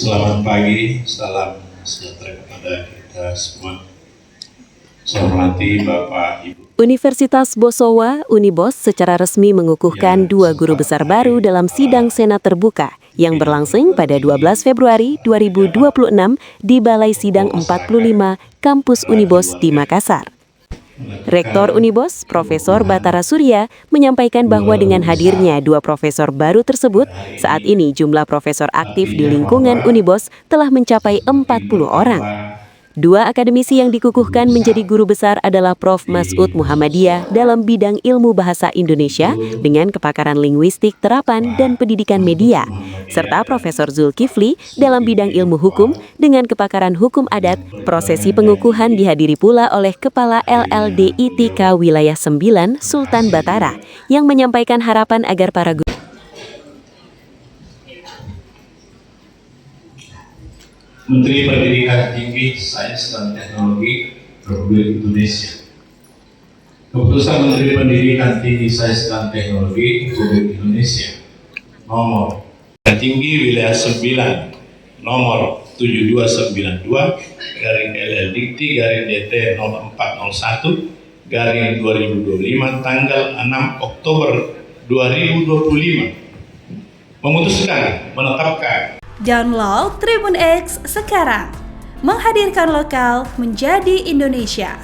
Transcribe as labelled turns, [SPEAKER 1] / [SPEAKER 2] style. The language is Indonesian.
[SPEAKER 1] Selamat pagi, salam sejahtera kepada kita semua. Saya hormati Bapak Ibu.
[SPEAKER 2] Universitas Bosowa, Unibos, secara resmi mengukuhkan dua guru besar baru dalam sidang Senat terbuka yang berlangsung pada 12 Februari 2026 di Balai Sidang 45 Kampus Unibos di Makassar. Rektor Unibos, Profesor Batara Surya, menyampaikan bahwa dengan hadirnya dua profesor baru tersebut, saat ini jumlah profesor aktif di lingkungan Unibos telah mencapai 40 orang. Dua akademisi yang dikukuhkan menjadi guru besar adalah Prof. Masud Muhammadiyah dalam bidang ilmu bahasa Indonesia dengan kepakaran linguistik terapan dan pendidikan media, serta Profesor Zulkifli dalam bidang ilmu hukum dengan kepakaran hukum adat. Prosesi pengukuhan dihadiri pula oleh Kepala LLDITK Wilayah 9 Sultan Batara yang menyampaikan harapan agar para guru
[SPEAKER 1] Menteri Pendidikan Tinggi, Sains dan Teknologi Republik Indonesia. Keputusan Menteri Pendidikan Tinggi, Sains dan Teknologi Republik Indonesia nomor Tinggi Wilayah 9 nomor 7292 garing LLDT garing DT 0401 garing 2025 tanggal 6 Oktober 2025 memutuskan menetapkan.
[SPEAKER 3] Download Tribun X sekarang, menghadirkan lokal menjadi Indonesia.